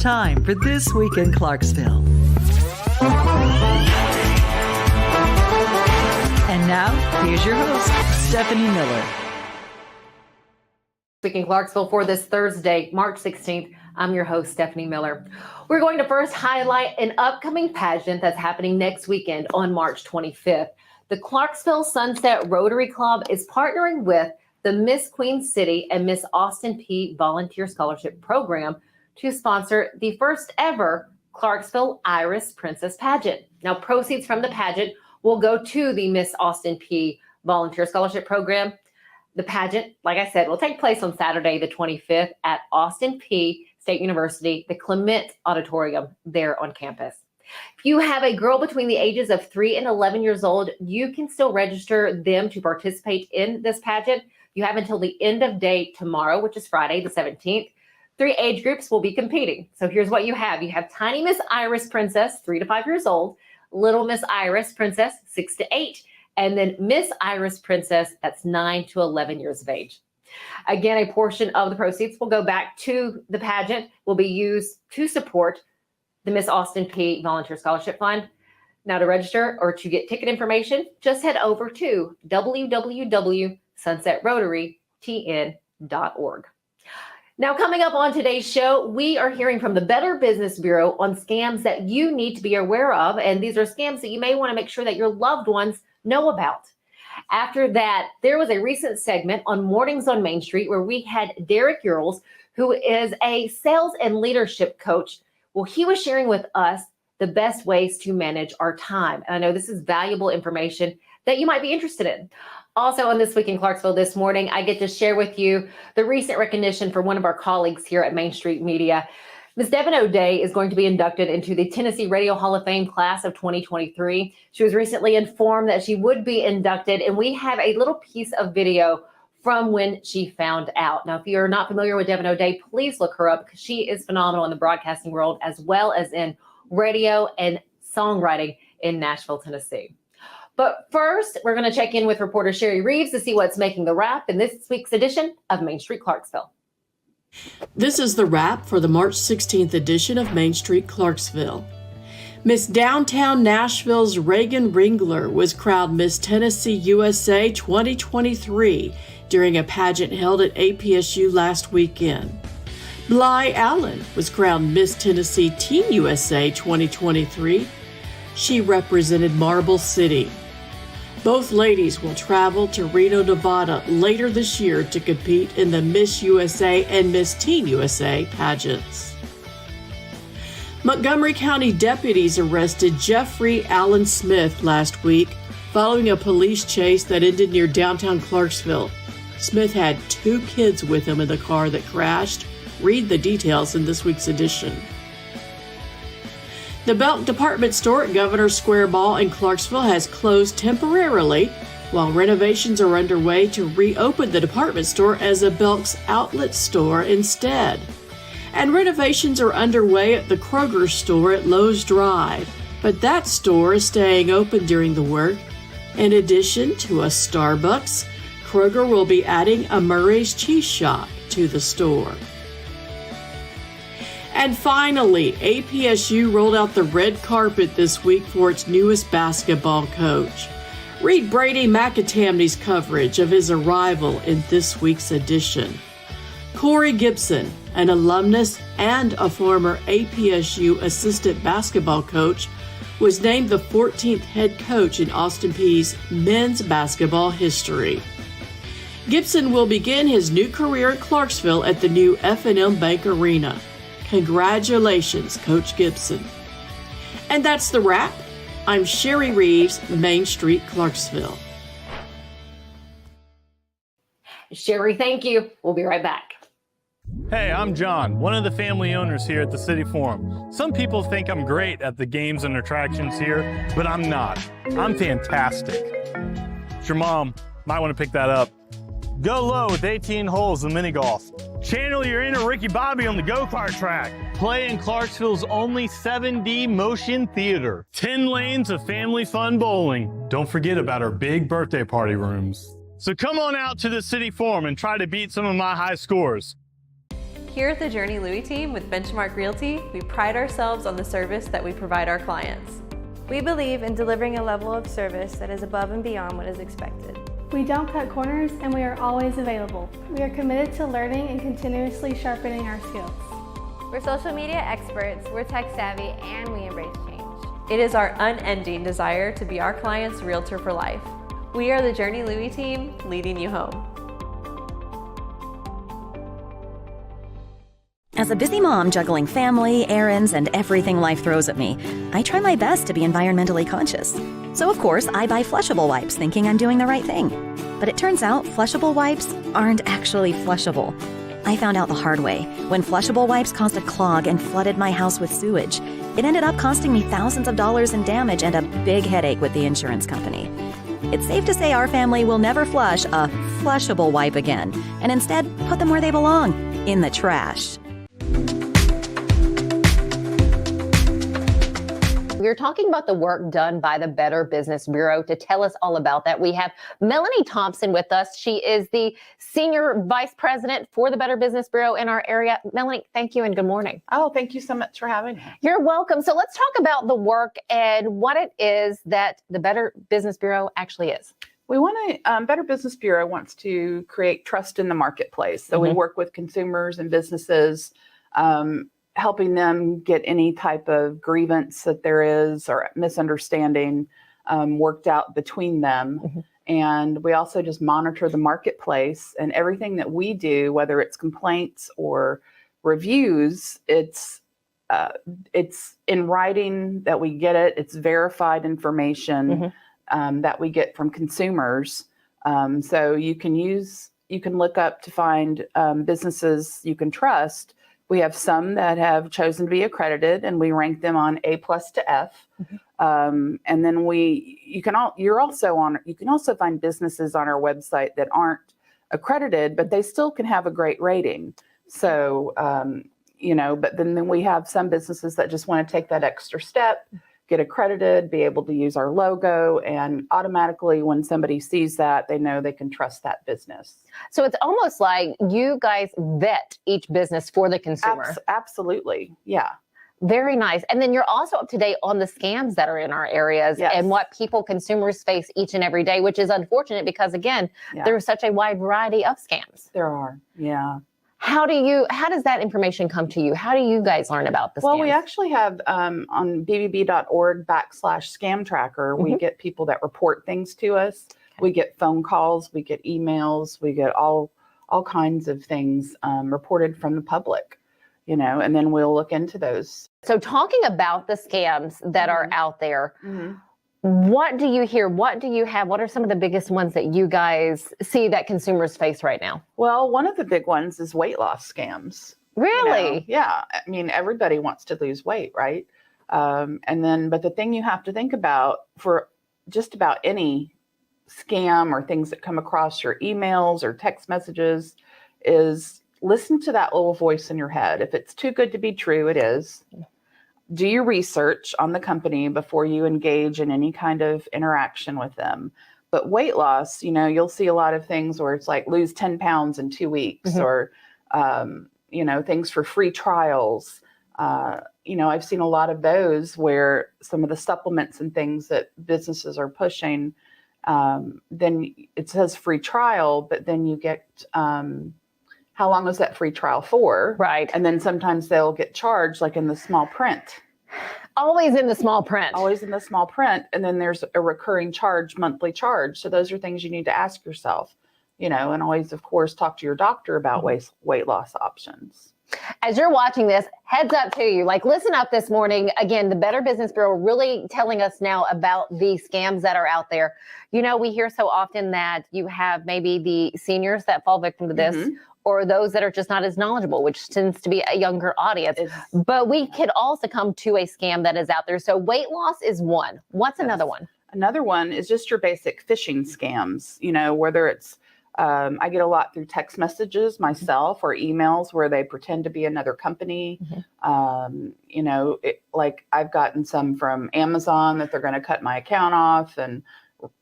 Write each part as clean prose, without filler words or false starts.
time for This Week in Clarksville. And now, here's your host, Stephanie Miller. This Week in Clarksville for this Thursday, March 16th. I'm your host, Stephanie Miller. We're going to first highlight an upcoming pageant that's happening next weekend on March 25th. The Clarksville Sunset Rotary Club is partnering with the Miss Queen City and Miss Austin Peay Volunteer Scholarship Program to sponsor the first ever Clarksville Iris Princess Pageant. Now, proceeds from the pageant will go to the Miss Austin Peay Volunteer Scholarship Program. The pageant, like I said, will take place on Saturday, the 25th at Austin Peay State University, the Clement Auditorium there on campus. If you have a girl between the ages of 3 and 11 years old, you can still register them to participate in this pageant. You have until the end of day tomorrow, which is Friday, the 17th. 3 age groups will be competing. So here's what you have. You have Tiny Miss Iris Princess, 3 to 5 years old, Little Miss Iris Princess, 6 to 8, and then Miss Iris Princess, that's 9 to 11 years of age. Again, a portion of the proceeds will go back to the pageant, will be used to support the Miss Austin Peay Volunteer Scholarship Fund. Now, to register or to get ticket information, just head over to www.sunsetrotarytn.org. Now, coming up on today's show, we are hearing from the Better Business Bureau on scams that you need to be aware of. And these are scams that you may want to make sure that your loved ones know about. After that, there was a recent segment on Mornings on Main Street where we had Derek Urles, who is a sales and leadership coach. Well, he was sharing with us the best ways to manage our time. And I know this is valuable information that you might be interested in. Also on This Week in Clarksville this morning, I get to share with you the recent recognition for one of our colleagues here at Main Street Media. Ms. Devin O'Day is going to be inducted into the Tennessee Radio Hall of Fame class of 2023. She was recently informed that she would be inducted, and we have a little piece of video from when she found out. Now, if you're not familiar with Devin O'Day, please look her up because she is phenomenal in the broadcasting world as well as in radio and songwriting in Nashville, Tennessee. But first, we're going to check in with reporter Sherry Reeves to see what's making the wrap in this week's edition of Main Street Clarksville. This is the wrap for the March 16th edition of Main Street Clarksville. Miss Downtown Nashville's Reagan Ringler was crowned Miss Tennessee USA 2023 during a pageant held at APSU last weekend. Bly Allen was crowned Miss Tennessee Teen USA 2023. She represented Marble City. Both ladies will travel to Reno, Nevada later this year to compete in the Miss USA and Miss Teen USA pageants. Montgomery County deputies arrested Jeffrey Allen Smith last week following a police chase that ended near downtown Clarksville. Smith had 2 kids with him in the car that crashed. Read the details in this week's edition. The Belk Department Store at Governor Square Mall in Clarksville has closed temporarily while renovations are underway to reopen the department store as a Belk's outlet store instead. And renovations are underway at the Kroger store at Lowe's Drive, but that store is staying open during the work. In addition to a Starbucks, Kroger will be adding a Murray's Cheese Shop to the store. And finally, APSU rolled out the red carpet this week for its newest basketball coach. Read Brady McAtamney's coverage of his arrival in this week's edition. Corey Gibson, an alumnus and a former APSU assistant basketball coach, was named the 14th head coach in Austin Peay's men's basketball history. Gibson will begin his new career at Clarksville at the new F&M Bank Arena. Congratulations, Coach Gibson. And that's the wrap. I'm Sherry Reeves, Main Street, Clarksville. Sherry, thank you. We'll be right back. Hey, I'm John, one of the family owners here at the City Forum. Some people think I'm great at the games and attractions here, but I'm not. I'm fantastic. Your mom might want to pick that up. Go low with 18 holes in mini golf. Channel your inner Ricky Bobby on the go-kart track. Play in Clarksville's only 7D motion theater. 10 lanes of family fun bowling. Don't forget about our big birthday party rooms. So come on out to the City Forum and try to beat some of my high scores. Here at the Journey Louis team with Benchmark Realty, we pride ourselves on the service that we provide our clients. We believe in delivering a level of service that is above and beyond what is expected. We don't cut corners, and we are always available. We are committed to learning and continuously sharpening our skills. We're social media experts, we're tech savvy, and we embrace change. It is our unending desire to be our client's realtor for life. We are the Journey Louis team, leading you home. As a busy mom juggling family, errands, and everything life throws at me, I try my best to be environmentally conscious. So of course, I buy flushable wipes thinking I'm doing the right thing. But it turns out flushable wipes aren't actually flushable. I found out the hard way when flushable wipes caused a clog and flooded my house with sewage. It ended up costing me thousands of dollars in damage and a big headache with the insurance company. It's safe to say our family will never flush a flushable wipe again, and instead put them where they belong, in the trash. We're talking about the work done by the Better Business Bureau. To tell us all about that, we have Melanie Thompson with us. She is the Senior Vice President for the Better Business Bureau in our area. Melanie, thank you and good morning. Oh, thank you so much for having me. You're welcome. So let's talk about the work and what it is that the Better Business Bureau actually is. We want to, Better Business Bureau wants to create trust in the marketplace. So we work with consumers and businesses, helping them get any type of grievance that there is or misunderstanding worked out between them. And we also just monitor the marketplace, and everything that we do, whether it's complaints or reviews, it's in writing that we get it. It's verified information that we get from consumers. So you can look up to find businesses you can trust. We have some that have chosen to be accredited, and we rank them on A+ to F. And then you can also find businesses on our website that aren't accredited, but they still can have a great rating. So, but then we have some businesses that just want to take that extra step, get accredited, be able to use our logo, and automatically when somebody sees that, they know they can trust that business. So it's almost like you guys vet each business for the consumer. Absolutely. Yeah. Very nice. And then you're also up to date on the scams that are in our areas and what consumers face each and every day, which is unfortunate because, again, there's such a wide variety of scams. There are. Yeah. How does that information come to you? How do you guys learn about the scams? Well, we actually have on bbb.org/scam tracker, we get people that report things to us. We get phone calls, we get emails, we get all kinds of things reported from the public, and then we'll look into those. So talking about the scams that are out there, what do you hear? What do you have? What are some of the biggest ones that you guys see that consumers face right now? Well, one of the big ones is weight loss scams. Really? Yeah. I mean, everybody wants to lose weight, right? But the thing you have to think about for just about any scam or things that come across your emails or text messages is listen to that little voice in your head. If it's too good to be true, it is. Do your research on the company before you engage in any kind of interaction with them. But weight loss, you'll see a lot of things where it's like lose 10 pounds in 2 weeks or, things for free trials. I've seen a lot of those where some of the supplements and things that businesses are pushing, then it says free trial, but then you get, how long is that free trial for? Right. And then sometimes they'll get charged like in the small print. Always in the small print. Always in the small print. And then there's a recurring charge, monthly charge. So those are things you need to ask yourself, and always, of course, talk to your doctor about weight loss options. As you're watching this, heads up to you, listen up this morning. Again, the Better Business Bureau really telling us now about the scams that are out there. We hear so often that you have maybe the seniors that fall victim to this, or those that are just not as knowledgeable, which tends to be a younger audience. But we could also come to a scam that is out there. So weight loss is one. What's another one? Another one is just your basic phishing scams, whether it's, I get a lot through text messages myself or emails where they pretend to be another company. I've gotten some from Amazon that they're going to cut my account off, and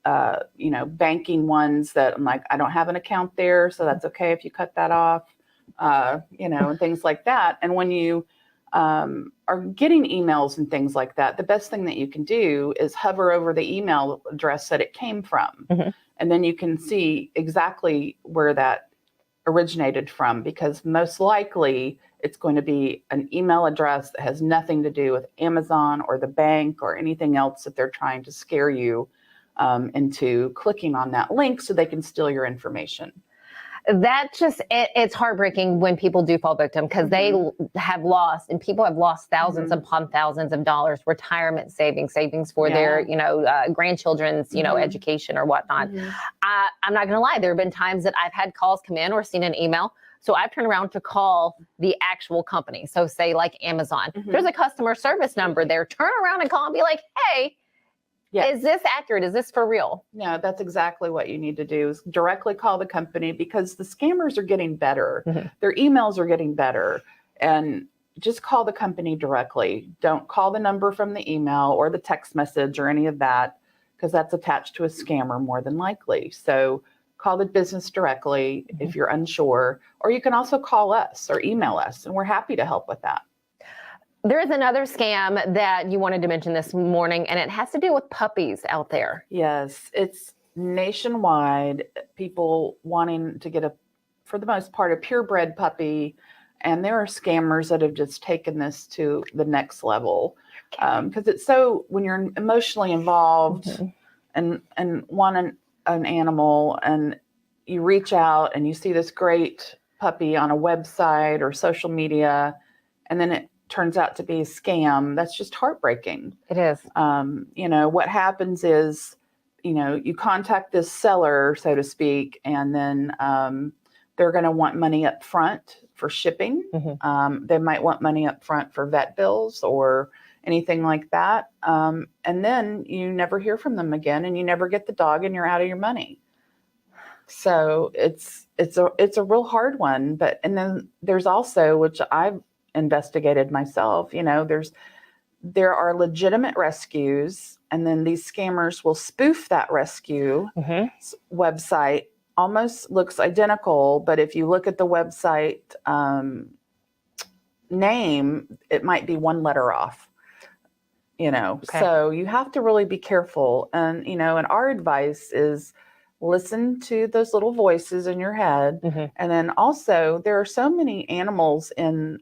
banking ones that I'm like, I don't have an account there, so that's okay if you cut that off. and things like that. And when you are getting emails and things like that, the best thing that you can do is hover over the email address that it came from. And then you can see exactly where that originated from, because most likely it's going to be an email address that has nothing to do with Amazon or the bank or anything else that they're trying to scare you into clicking on that link so they can steal your information. That it's heartbreaking when people do fall victim, because they have lost, and people have lost thousands upon thousands of dollars, retirement savings for their, grandchildren's, education or whatnot. I'm not going to lie. There have been times that I've had calls come in or seen an email. So I've turned around to call the actual company. So say like Amazon, there's a customer service number there. Turn around and call and be like, hey, is this accurate? Is this for real? No, that's exactly what you need to do, is directly call the company, because the scammers are getting better. Their emails are getting better, and just call the company directly. Don't call the number from the email or the text message or any of that, because that's attached to a scammer more than likely. So call the business directly if you're unsure, or you can also call us or email us, and we're happy to help with that. There is another scam that you wanted to mention this morning, and it has to do with puppies out there. Yes, it's nationwide. People wanting to get for the most part, a purebred puppy. And there are scammers that have just taken this to the next level. Because it's so, when you're emotionally involved and want an animal, and you reach out and you see this great puppy on a website or social media, and then it turns out to be a scam, that's just heartbreaking. It is. What happens is, you contact this seller, so to speak, and then they're going to want money up front for shipping. They might want money up front for vet bills or anything like that. And then you never hear from them again, and you never get the dog, and you're out of your money. So it's a real hard one. And then there's also, which I've investigated myself, there are legitimate rescues, and then these scammers will spoof that rescue website. Almost looks identical, but if you look at the website name, it might be one letter off. So you have to really be careful. And and our advice is, listen to those little voices in your head. And then also, there are so many animals in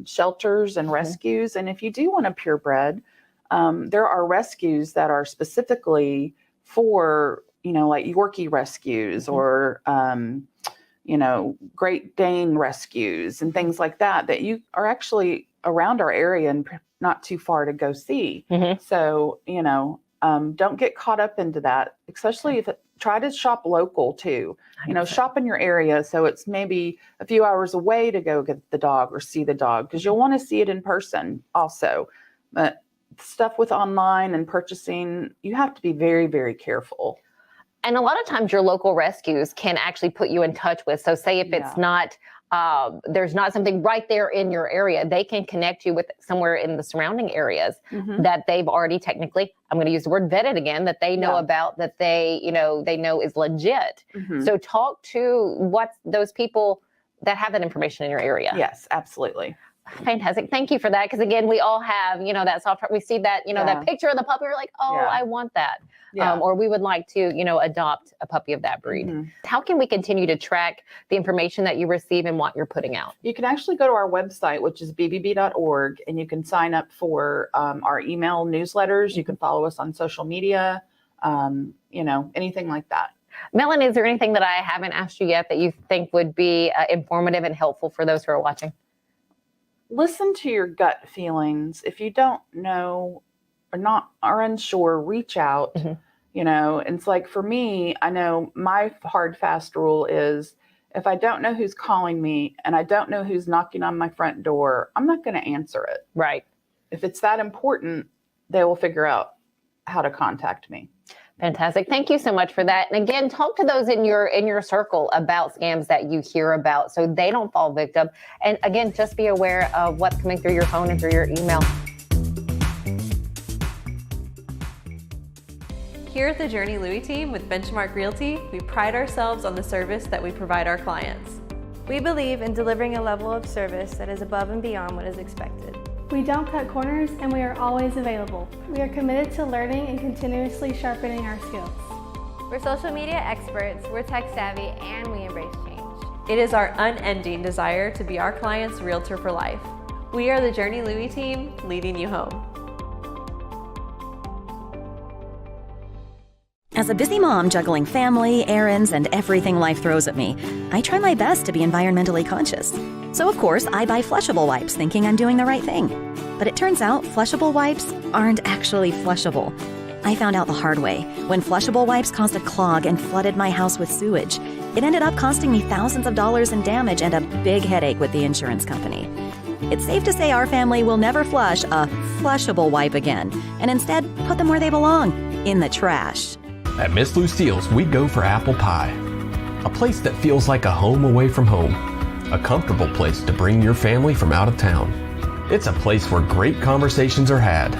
shelters and rescues. And if you do want a purebred, there are rescues that are specifically for, like Yorkie rescues or, Great Dane rescues and things like that you are actually around our area and not too far to go see. So, don't get caught up into that, especially if try to shop local too. Shop in your area, so it's maybe a few hours away to go get the dog or see the dog, because you'll want to see it in person also. But stuff with online and purchasing, you have to be very, very careful. And a lot of times your local rescues can actually put you in touch with. So say if it's not, there's not something right there in your area, they can connect you with somewhere in the surrounding areas that they've already technically, I'm going to use the word vetted again, that they know about, that they know is legit. So talk to those people that have that information in your area. Yes, absolutely. Fantastic. Thank you for that. Because again, we all have, that software. We see that, that picture of the puppy. We're like, I want that. Or we would like to, adopt a puppy of that breed. How can we continue to track the information that you receive and what you're putting out? You can actually go to our website, which is bbb.org, and you can sign up for our email newsletters. You can follow us on social media, anything like that. Melanie, is there anything that I haven't asked you yet that you think would be informative and helpful for those who are watching? Listen to your gut feelings. If you don't know or are unsure, reach out. It's like, for me, I know my hard, fast rule is, if I don't know who's calling me and I don't know who's knocking on my front door, I'm not going to answer it. Right. If it's that important, they will figure out how to contact me. Fantastic. Thank you so much for that. And again, talk to those in your circle about scams that you hear about so they don't fall victim. And again, just be aware of what's coming through your phone and through your email. Here at the Journey Louie team with Benchmark Realty, we pride ourselves on the service that we provide our clients. We believe in delivering a level of service that is above and beyond what is expected. We don't cut corners and we are always available. We are committed to learning and continuously sharpening our skills. We're social media experts, we're tech savvy, and we embrace change. It is our unending desire to be our client's realtor for life. We are the Journey Louie team, leading you home. As a busy mom juggling family, errands, and everything life throws at me, I try my best to be environmentally conscious. So of course, I buy flushable wipes thinking I'm doing the right thing. But it turns out flushable wipes aren't actually flushable. I found out the hard way when flushable wipes caused a clog and flooded my house with sewage. It ended up costing me thousands of dollars in damage and a big headache with the insurance company. It's safe to say our family will never flush a flushable wipe again, and instead put them where they belong, in the trash. At Miss Lucille's, we go for apple pie. A place that feels like a home away from home. A comfortable place to bring your family from out of town. It's a place where great conversations are had.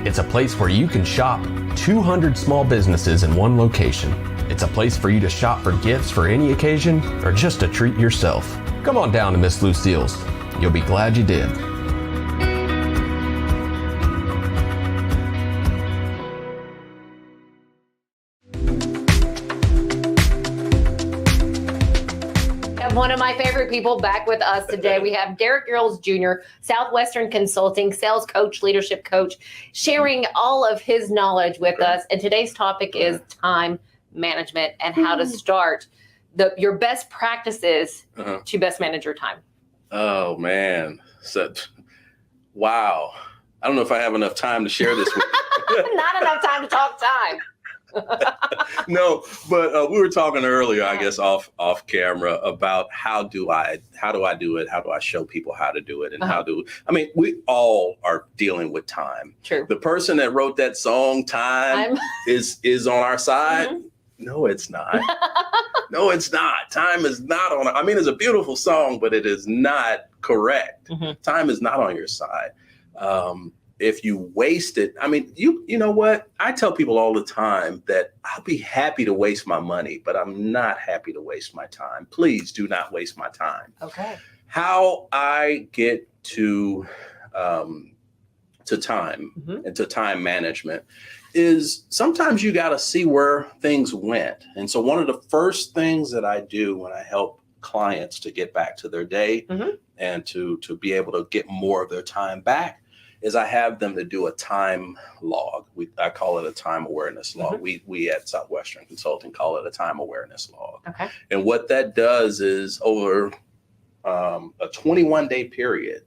It's a place where you can shop 200 small businesses in one location. It's a place for you to shop for gifts for any occasion or just to treat yourself. Come on down to Miss Lucille's. You'll be glad you did. One of my favorite people back with us today. We have Derek Earls Jr., Southwestern Consulting, sales coach, leadership coach, sharing all of his knowledge with us. And today's topic is time management and how to start your best practices to best manage your time. Oh, man. Wow. I don't know if I have enough time to share this with you. Not enough time to talk time. No, but we were talking earlier, I guess, off camera about how do I do it? How do I show people how to do it? And we all are dealing with time. True. The person that wrote that song, Time, is on our side. Mm-hmm. No, it's not. No, it's not. Time is not on. It's a beautiful song, but it is not correct. Mm-hmm. Time is not on your side. If you waste it, you know what? I tell people all the time that I'll be happy to waste my money, but I'm not happy to waste my time. Please do not waste my time. Okay. How I get to time and to time management is sometimes you got to see where things went. And so one of the first things that I do when I help clients to get back to their day and to be able to get more of their time back is I have them to do a time log. I call it a time awareness log. We at Southwestern Consulting call it a time awareness log. Okay. And what that does is over a 21-day period,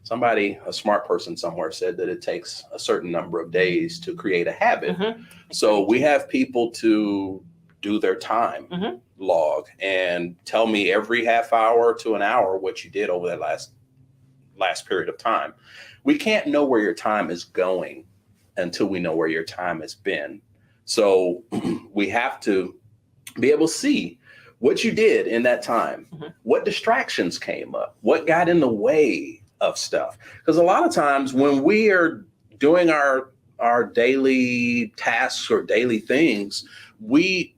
a smart person somewhere said that it takes a certain number of days to create a habit. So we have people to do their time log and tell me every half hour to an hour what you did over that last period of time. We can't know where your time is going until we know where your time has been. So we have to be able to see what you did in that time, what distractions came up, what got in the way of stuff. Because a lot of times when we are doing our daily tasks or daily things, we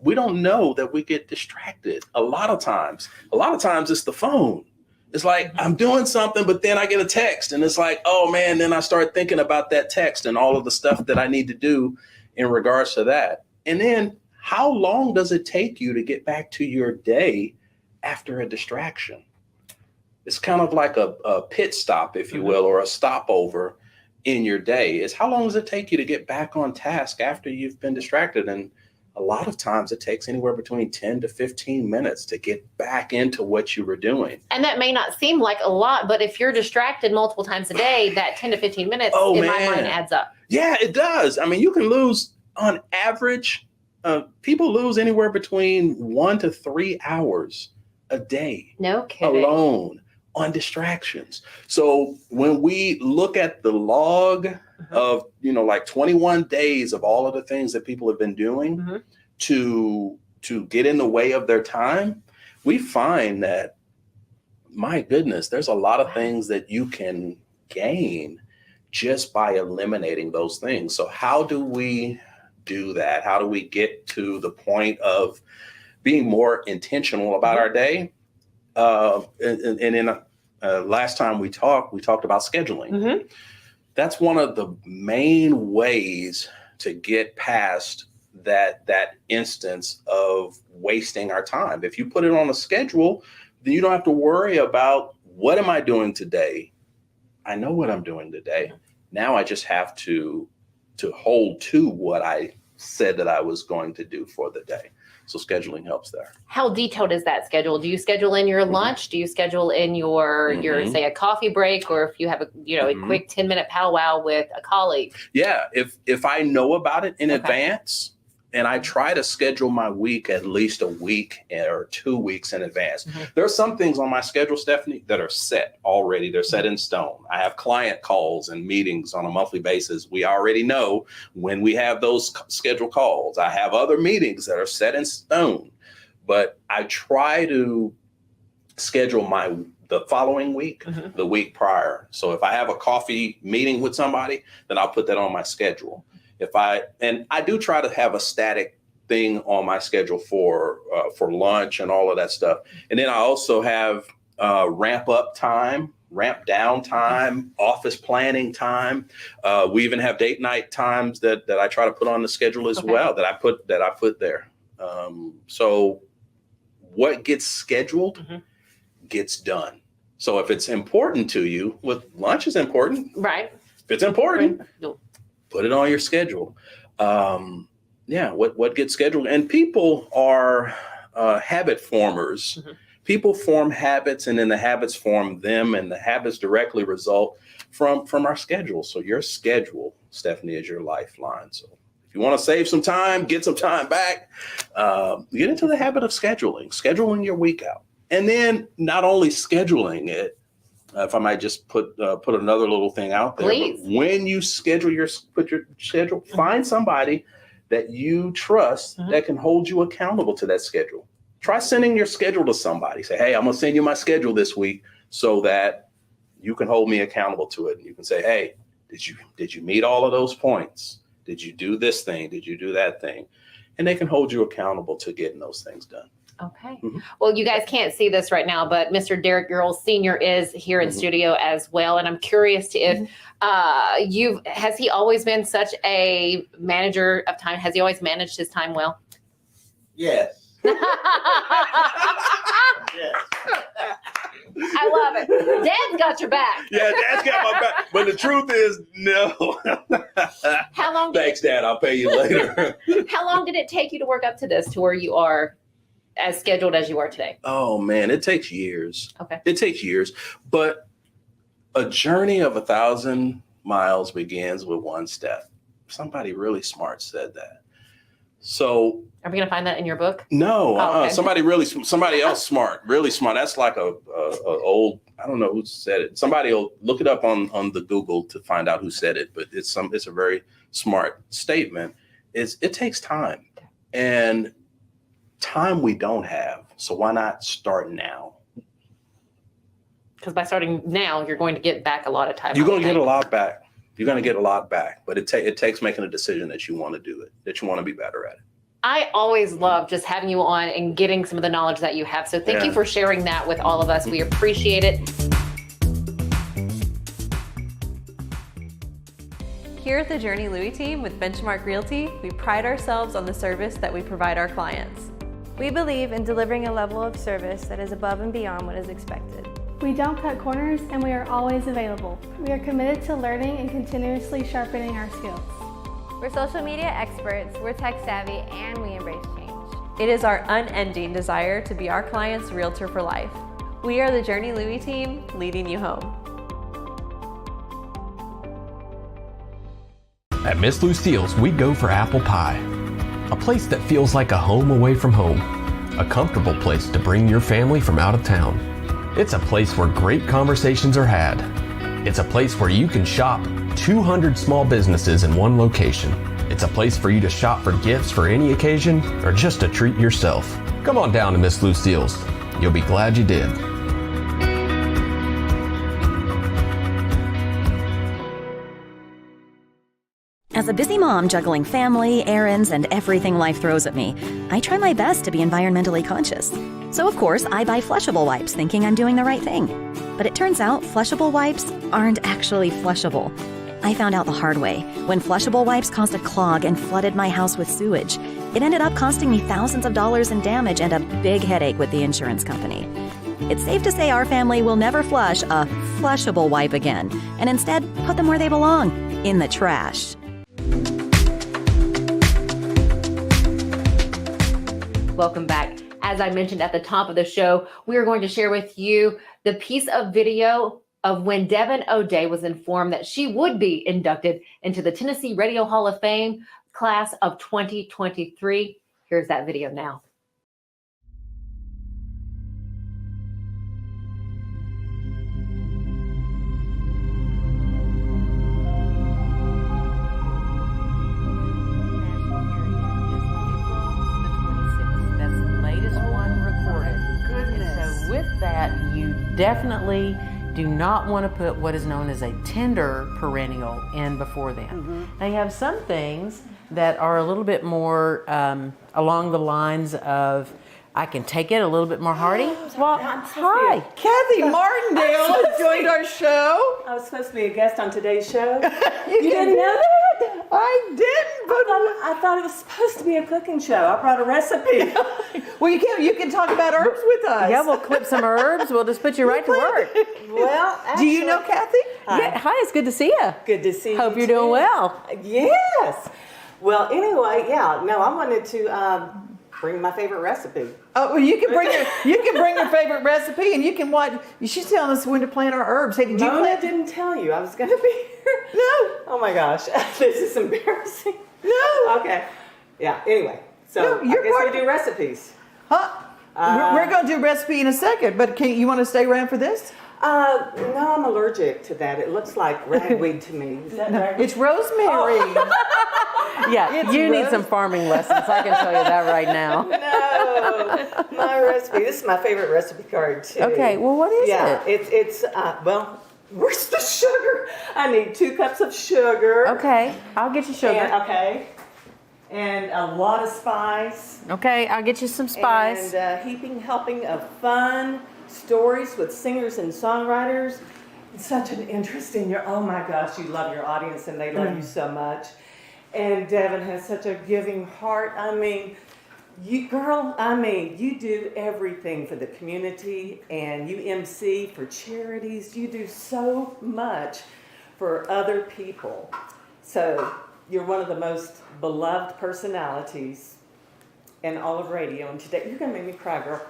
don't know that we get distracted. A lot of times it's the phone. It's like I'm doing something, but then I get a text and it's like, oh man, then I start thinking about that text and all of the stuff that I need to do in regards to that. And then how long does it take you to get back to your day after a distraction? It's kind of like a pit stop, if you will, or a stopover in your day. Is how long does it take you to get back on task after you've been distracted? And a lot of times it takes anywhere between 10 to 15 minutes to get back into what you were doing. And that may not seem like a lot, but if you're distracted multiple times a day, that 10 to 15 minutes my mind adds up. Yeah, it does. You can lose on average, people lose anywhere between 1 to 3 hours a day. No kidding. Alone on distractions. So when we look at the log of, like 21 days of all of the things that people have been doing to get in the way of their time, we find that, my goodness, there's a lot of things that you can gain just by eliminating those things. So how do we do that? How do we get to the point of being more intentional about our day? And then last time we talked about scheduling. That's one of the main ways to get past that instance of wasting our time. If you put it on a schedule, then you don't have to worry about what am I doing today. I know what I'm doing today. Now I just have to hold to what I said that I was going to do for the day. So scheduling helps there. How detailed is that schedule? Do you schedule in your lunch? Do you schedule in your say a coffee break, or if you have a quick 10-minute powwow with a colleague? Yeah, if I know about it in advance, and I try to schedule my week at least a week or 2 weeks in advance. There are some things on my schedule, Stephanie, that are set already. They're set in stone. I have client calls and meetings on a monthly basis. We already know when we have those scheduled calls. I have other meetings that are set in stone, but I try to schedule the following week, the week prior. So if I have a coffee meeting with somebody, then I'll put that on my schedule. And I do try to have a static thing on my schedule for lunch and all of that stuff. And then I also have ramp up time, ramp down time, office planning time. We even have date night times that I try to put on the schedule as well, that I put there. So what gets scheduled gets done. So if it's important to you, lunch is important. Right. If it's important, put it on your schedule. What gets scheduled? And people are habit formers. People form habits, and then the habits form them, and the habits directly result from our schedule. So your schedule, Stephanie, is your lifeline. So if you want to save some time, get some time back, get into the habit of scheduling your week out. And then not only scheduling it, if I might just put another little thing out there. Please. When you schedule your schedule, find somebody that you trust that can hold you accountable to that schedule. Try sending your schedule to somebody. Say, hey, I'm going to send you my schedule this week so that you can hold me accountable to it. And you can say, hey, did you meet all of those points? Did you do this thing? Did you do that thing? And they can hold you accountable to getting those things done. Okay. Well, you guys can't see this right now, but Mr. Derek Girls Sr. is here in studio as well. And I'm curious to if has he always been such a manager of time? Has he always managed his time well? Yes. I love it. Dad's got your back. Yeah, Dad's got my back. But the truth is, no. How long? Thanks, Dad. I'll pay you later. How long did it take you to work up to this, to where you are as scheduled as you are today? Oh, man, it takes years. Okay. It takes years. But a journey of 1,000 miles begins with one step. Somebody really smart said that. So are we going to find that in your book? No, okay. Somebody else smart, really smart. That's like a old, I don't know who said it. Somebody will look it up on the Google to find out who said it, but it's a very smart statement. It takes time, and time we don't have. So why not start now? Because by starting now, you're going to get back a lot of time. You're going to get a lot back. You're going to get a lot back, but it takes making a decision that you want to do it, that you want to be better at it. I always love just having you on and getting some of the knowledge that you have. So thank you for sharing that with all of us. We appreciate it. Here at the Journey Louis team with Benchmark Realty, we pride ourselves on the service that we provide our clients. We believe in delivering a level of service that is above and beyond what is expected. We don't cut corners, and we are always available. We are committed to learning and continuously sharpening our skills. We're social media experts, we're tech savvy, and we embrace change. It is our unending desire to be our client's realtor for life. We are the Journey Louis team, leading you home. At Miss Lucille's, we go for apple pie. A place that feels like a home away from home. A comfortable place to bring your family from out of town. It's a place where great conversations are had. It's a place where you can shop 200 small businesses in one location. It's a place for you to shop for gifts for any occasion or just to treat yourself. Come on down to Miss Lucille's. You'll be glad you did. As As a busy mom juggling family, errands, and everything life throws at me, I try my best to be environmentally conscious. So, of course, I buy flushable wipes thinking I'm doing the right thing. But it turns out flushable wipes aren't actually flushable. I found out the hard way when flushable wipes caused a clog and flooded my house with sewage. It ended up costing me thousands of dollars in damage and a big headache with the insurance company. It's safe to say our family will never flush a flushable wipe again, and instead put them where they belong, in the trash. Welcome back. As I mentioned at the top of the show, we are going to share with you the piece of video of when Devin O'Day was informed that she would be inducted into the Tennessee Radio Hall of Fame class of 2023. Here's that video now. Definitely do not want to put what is known as a tender perennial in before then. Now you have some things that are a little bit more along the lines of, I can take it a little bit more hardy. Well, hi. Kathy Martindale has joined our show. I was supposed to be a guest on today's show. You didn't know that? I didn't, but I thought it was supposed to be a cooking show. I brought a recipe. Well, you can talk about herbs with us. Yeah, we'll clip some herbs. We'll just put you right to work. Well, actually, do you know Kathy? Hi. Yeah, hi, it's good to see you. Good to see you. Hope you're doing well. Yes. Well, anyway, yeah. No, I wanted to bring my favorite recipe. Oh, well, you can bring your favorite recipe, and you can watch. She's telling us when to plant our herbs. Hey, did you Mona plant? didn't tell you I was going to be here. No. Oh my gosh, this is embarrassing. No. Okay. Yeah. Anyway, so No, I guess we do recipes. Huh? We're going to do recipe in a second, but you want to stay around for this? No, I'm allergic to that. It looks like ragweed to me. Is that right? It's rosemary. Yeah, you need some farming lessons. I can tell you that right now. No, my recipe. This is my favorite recipe card too. Okay, well, what is it? Yeah, it's well, where's the sugar? I need 2 cups of sugar. Okay, I'll get you sugar. And a lot of spice. Okay, I'll get you some spice. And a heaping helping of fun stories with singers and songwriters. It's such an interesting, oh my gosh, you love your audience and they love you so much. And Devin has such a giving heart. I mean, you do everything for the community, and you MC for charities. You do so much for other people. So you're one of the most beloved personalities in all of radio. And today, you're going to make me cry, girl.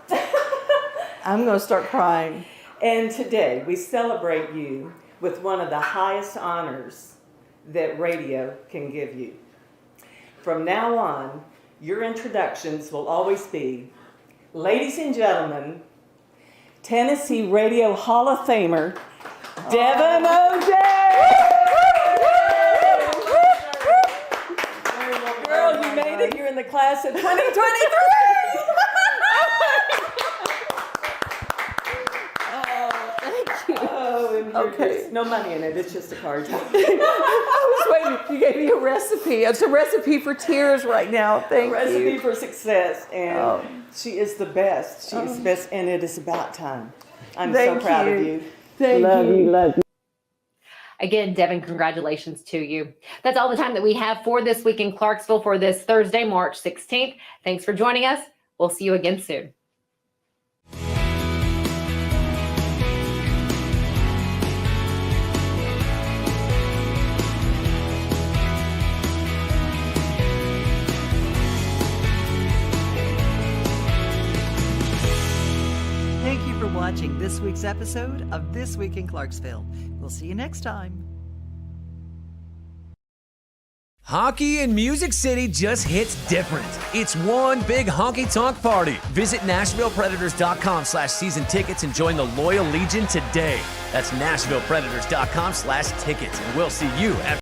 I'm going to start crying. And today, we celebrate you with one of the highest honors that radio can give you. From now on, your introductions will always be, ladies and gentlemen, Tennessee Radio Hall of Famer, Devin O'Day! Girl, you made it. You're in the class of 2023! Okay. No money in it. It's just a card. I was waiting. You gave me a recipe. It's a recipe for tears right now. Thank you. A recipe for success. And she is the best. She is the best. And it is about time. I'm so proud of you. Love you. Again, Devin, congratulations to you. That's all the time that we have for this week in Clarksville for this Thursday, March 16th. Thanks for joining us. We'll see you again soon. Thank you for watching this week's episode of This Week in Clarksville. We'll see you next time. Hockey in Music City just hits different. It's one big honky-tonk party. Visit NashvillePredators.com/season tickets and join the Loyal Legion today. That's NashvillePredators.com/tickets, and we'll see you at